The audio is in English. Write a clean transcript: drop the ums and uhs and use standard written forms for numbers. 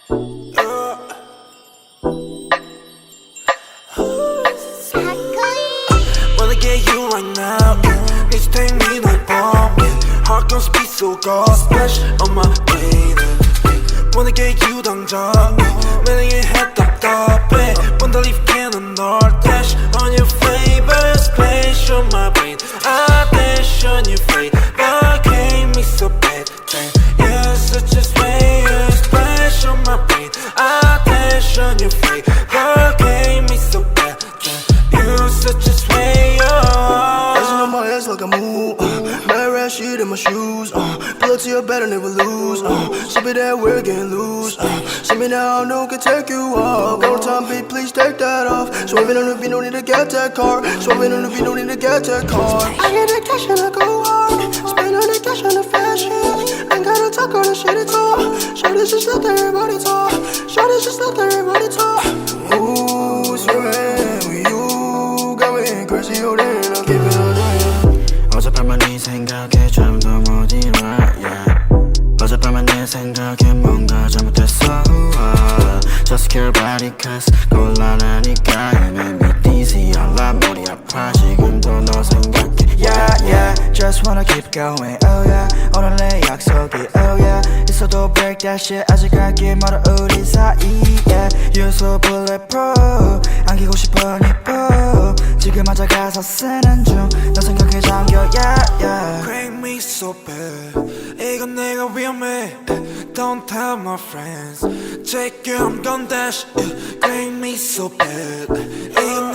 Wanna get you right now, yeah. Need to take me like bomb, yeah. Heart gon' speed so God splash on my brain, yeah. Wanna get you 당장, yeah. 매일 head 답답해. Wanna leave cannon or dash on your favorite splash on my brain. I dash on your face, but came me so bad, damn. You're such a slayer, splash on my brain. I dash on your face, but came me so bad, damn. You're such a slayer. Dancing on my ass like a moon, mad rat shit in my shoes, pull up to your bed and never lose, sip it that we're getting loose, see me now, no one can take you off, one time beat, please take that off, swerving on the beat, no need to get that car, swerving on the beat, no need to get that car, I get that cash and I go hard, spend on the cash on the fashion, ain't gotta talk on the shit at all, show this just let everybody talk, show this just let everybody talk, ooh, swerving with you, going crazy, hold it, I'll keep it on 어젯밤만 네 생각에 잠도 못 일어 yeah. 어젯밤만 내 생각에 뭔가 잘못했어 Just care about it cause 곤란하니까 You make me dizzy 알라 머리 아파 지금도 너 생각해 Yeah yeah Just wanna keep going oh yeah 오늘 내 약속이 oh yeah 있어도 break that shit 아직 갈 길 멀어 우리 사이 yeah You're so bulletproof 안기고 싶어 니뽀 지금 앉아 가사 쓰는 중 너 생각에 잠겨 yeah yeah Crank me so bad 이건 내가 위험해 Don't tell my friends Take you I'm gon' dash Crank me so bad 이건